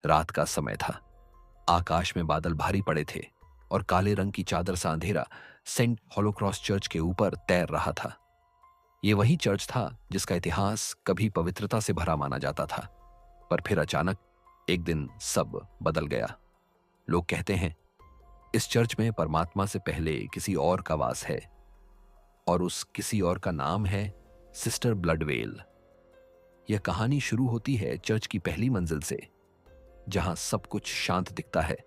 रात का समय था। आकाश में बादल भारी पड़े थे और काले रंग की चादर सा अंधेरा सेंट होलोक्रॉस चर्च के ऊपर तैर रहा था। ये वही चर्च था जिसका इतिहास कभी पवित्रता से भरा माना जाता था, पर फिर अचानक एक दिन सब बदल गया। लोग कहते हैं इस चर्च में परमात्मा से पहले किसी और का वास है, और उस किसी और का नाम है सिस्टर ब्लडवेल। यह कहानी शुरू होती है चर्च की पहली मंजिल से, जहां सब कुछ शांत दिखता है,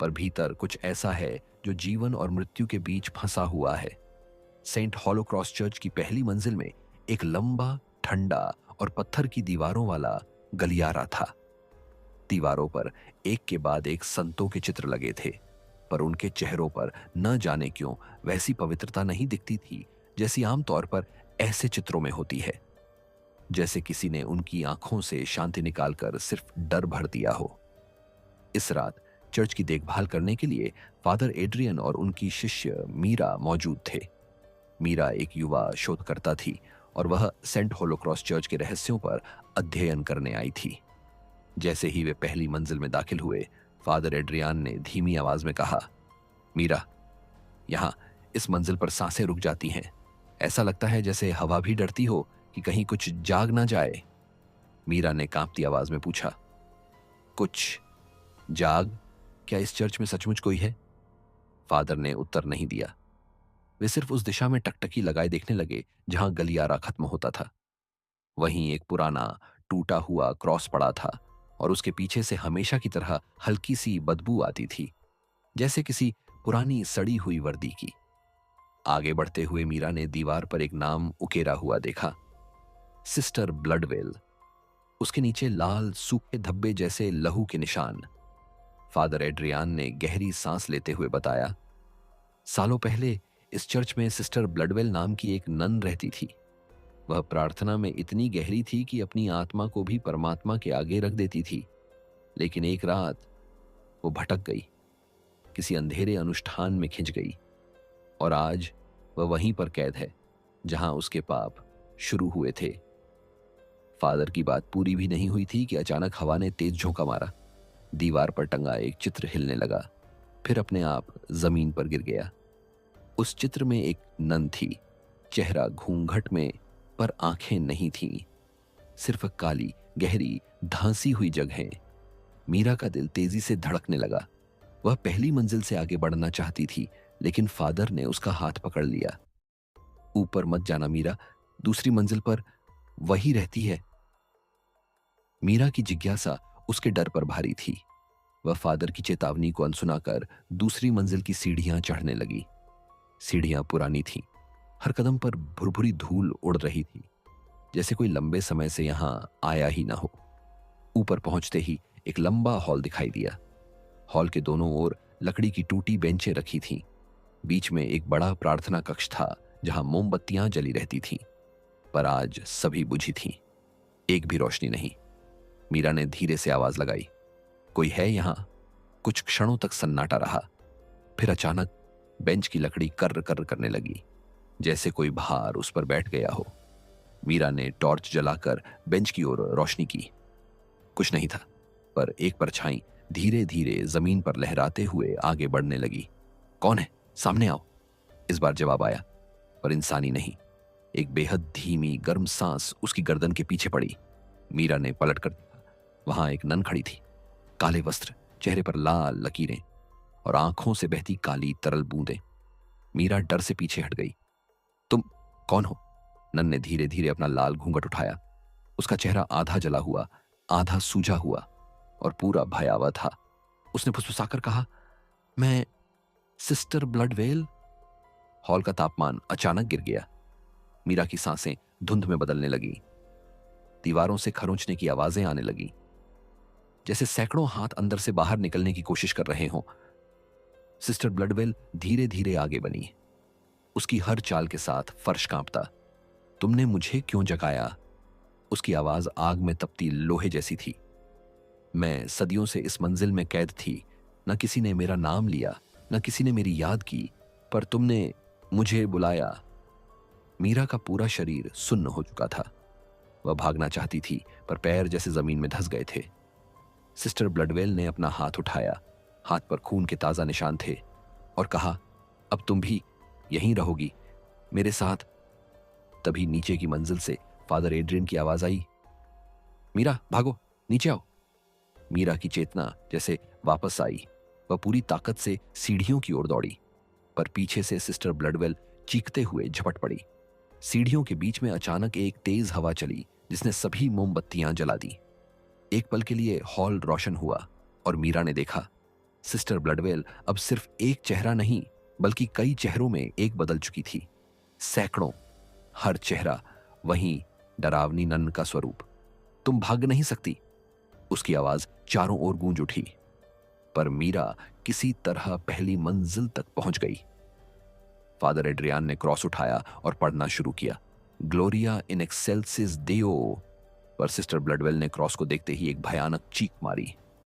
पर भीतर कुछ ऐसा है जो जीवन और मृत्यु के बीच फंसा हुआ है। सेंट हॉलोक्रॉस चर्च की पहली मंजिल में एक लंबा, ठंडा और पत्थर की दीवारों वाला गलियारा था। दीवारों पर एक के बाद एक संतों के चित्र लगे थे, पर उनके चेहरों पर न जाने क्यों वैसी पवित्रता नहीं दिखती थी जैसी आमतौर पर ऐसे चित्रों में होती है। जैसे किसी ने उनकी आंखों से शांति निकालकर सिर्फ डर भर दिया हो। इस रात चर्च की देखभाल करने के लिए फादर एड्रियन और उनकी शिष्य मीरा मौजूद थे। मीरा एक युवा शोधकर्ता थी और वह सेंट होलोक्रॉस चर्च के रहस्यों पर अध्ययन करने आई थी। जैसे ही वे पहली मंजिल में दाखिल हुए, फादर एड्रियान ने धीमी आवाज में कहा, मीरा, यहां इस मंजिल पर सांसें रुक जाती हैं। ऐसा लगता है जैसे हवा भी डरती हो कि कहीं कुछ जाग ना जाए। मीरा ने कांपती आवाज में पूछा, कुछ जाग? क्या इस चर्च में सचमुच कोई है? फादर ने उत्तर नहीं दिया। वे सिर्फ उस दिशा में टकटकी लगाए देखने लगे जहां गलियारा खत्म होता था। वहीं एक पुराना टूटा हुआ क्रॉस पड़ा था और उसके पीछे से हमेशा की तरह हल्की सी बदबू आती थी, जैसे किसी पुरानी सड़ी हुई वर्दी की। आगे बढ़ते हुए मीरा ने दीवार पर एक नाम उकेरा हुआ देखा, सिस्टर ब्लडवेल। उसके नीचे लाल सूखे धब्बे जैसे लहू के निशान। फादर एड्रियान ने गहरी सांस लेते हुए बताया, सालों पहले इस चर्च में सिस्टर ब्लडवेल नाम की एक नन रहती थी। वह प्रार्थना में इतनी गहरी थी कि अपनी आत्मा को भी परमात्मा के आगे रख देती थी। लेकिन एक रात वो भटक गई, किसी अंधेरे अनुष्ठान में खिंच गई, और आज वह वहीं पर कैद है जहां उसके पाप शुरू हुए थे। फादर की बात पूरी भी नहीं हुई थी कि अचानक हवा ने तेज झोंका मारा। दीवार पर टंगा एक चित्र हिलने लगा, फिर अपने आप जमीन पर गिर गया। उस चित्र में एक नन थी, चेहरा घूंघट में, पर आंखें नहीं थीं, सिर्फ काली गहरी धांसी हुई जगहें। मीरा का दिल तेजी से धड़कने लगा। वह पहली मंजिल से आगे बढ़ना चाहती थी, लेकिन फादर ने उसका हाथ पकड़ लिया। ऊपर मत जाना मीरा, दूसरी मंजिल पर वही रहती है। मीरा की जिज्ञासा उसके डर पर भारी थी। वह फादर की चेतावनी को अनसुना कर दूसरी मंजिल की सीढ़ियां चढ़ने लगी। सीढ़ियां पुरानी थीं, हर कदम पर भुरभुरी धूल उड़ रही थी, जैसे कोई लंबे समय से यहां आया ही ना हो। ऊपर पहुंचते ही एक लंबा हॉल दिखाई दिया। हॉल के दोनों ओर लकड़ी की टूटी बेंचें रखी थीं। बीच में एक बड़ा प्रार्थना कक्ष था जहां मोमबत्तियां जली रहती थीं, पर आज सभी बुझी थीं, एक भी रोशनी नहीं। मीरा ने धीरे से आवाज लगाई, कोई है यहां? कुछ क्षणों तक सन्नाटा रहा, फिर अचानक बेंच की लकड़ी कर्र कर्र करने लगी, जैसे कोई भार उस पर बैठ गया हो। मीरा ने टॉर्च जलाकर बेंच की ओर रोशनी की। कुछ नहीं था, पर एक परछाई धीरे धीरे जमीन पर लहराते हुए आगे बढ़ने लगी। कौन है? सामने आओ। इस बार जवाब आया, पर इंसानी नहीं। एक बेहद धीमी गर्म सांस उसकी गर्दन के पीछे पड़ी। मीरा ने पलट कर देखा। वहां एक नन खड़ी थी, काले वस्त्र, चेहरे पर लाल लकीरें और आंखों से बहती काली तरल बूंदें। मीरा डर से पीछे हट गई। तुम कौन हो? नन ने धीरे धीरे अपना लाल घूंघट उठाया। उसका चेहरा आधा जला हुआ, आधा सूजा हुआ और पूरा भयावह था। उसने फुसफुसाकर कहा, मैं सिस्टर ब्लडवेल। हॉल का तापमान अचानक गिर गया। मीरा की सांसें धुंध में बदलने लगी। दीवारों से खरोंचने की आवाजें आने लगी, जैसे सैकड़ों हाथ अंदर से बाहर निकलने की कोशिश कर रहे हों। सिस्टर ब्लडवेल धीरे धीरे आगे बनी। उसकी हर चाल के साथ फर्श कांपता। तुमने मुझे क्यों जगाया? उसकी आवाज आग में तपती लोहे जैसी थी। मैं सदियों से इस मंजिल में कैद थी। न किसी ने मेरा नाम लिया, न किसी ने मेरी याद की, पर तुमने मुझे बुलाया। मीरा का पूरा शरीर सुन्न हो चुका था। वह भागना चाहती थी, पर पैर जैसे जमीन में धंस गए थे। सिस्टर ब्लडवेल ने अपना हाथ उठाया, हाथ पर खून के ताजा निशान थे, और कहा, अब तुम भी यहीं रहोगी मेरे साथ। तभी नीचे की मंजिल से फादर एड्रियन की आवाज आई, मीरा भागो, नीचे आओ। मीरा की चेतना जैसे वापस आई। वह पूरी ताकत से सीढ़ियों की ओर दौड़ी, पर पीछे से सिस्टर ब्लडवेल चीखते हुए झपट पड़ी। सीढ़ियों के बीच में अचानक एक तेज हवा चली जिसने सभी मोमबत्तियां जला दी। एक पल के लिए हॉल रोशन हुआ और मीरा ने देखा, सिस्टर ब्लडवेल अब सिर्फ एक चेहरा नहीं बल्कि कई चेहरों में एक बदल चुकी थी। सैकड़ों, हर चेहरा वही डरावनी नन का स्वरूप। तुम भाग नहीं सकती, उसकी आवाज चारों ओर गूंज उठी। पर मीरा किसी तरह पहली मंजिल तक पहुंच गई। फादर एड्रियान ने क्रॉस उठाया और पढ़ना शुरू किया, ग्लोरिया इन एक्सेल्सिस डेओ। पर सिस्टर ब्लडवेल ने क्रॉस को देखते ही एक भयानक चीख मारी।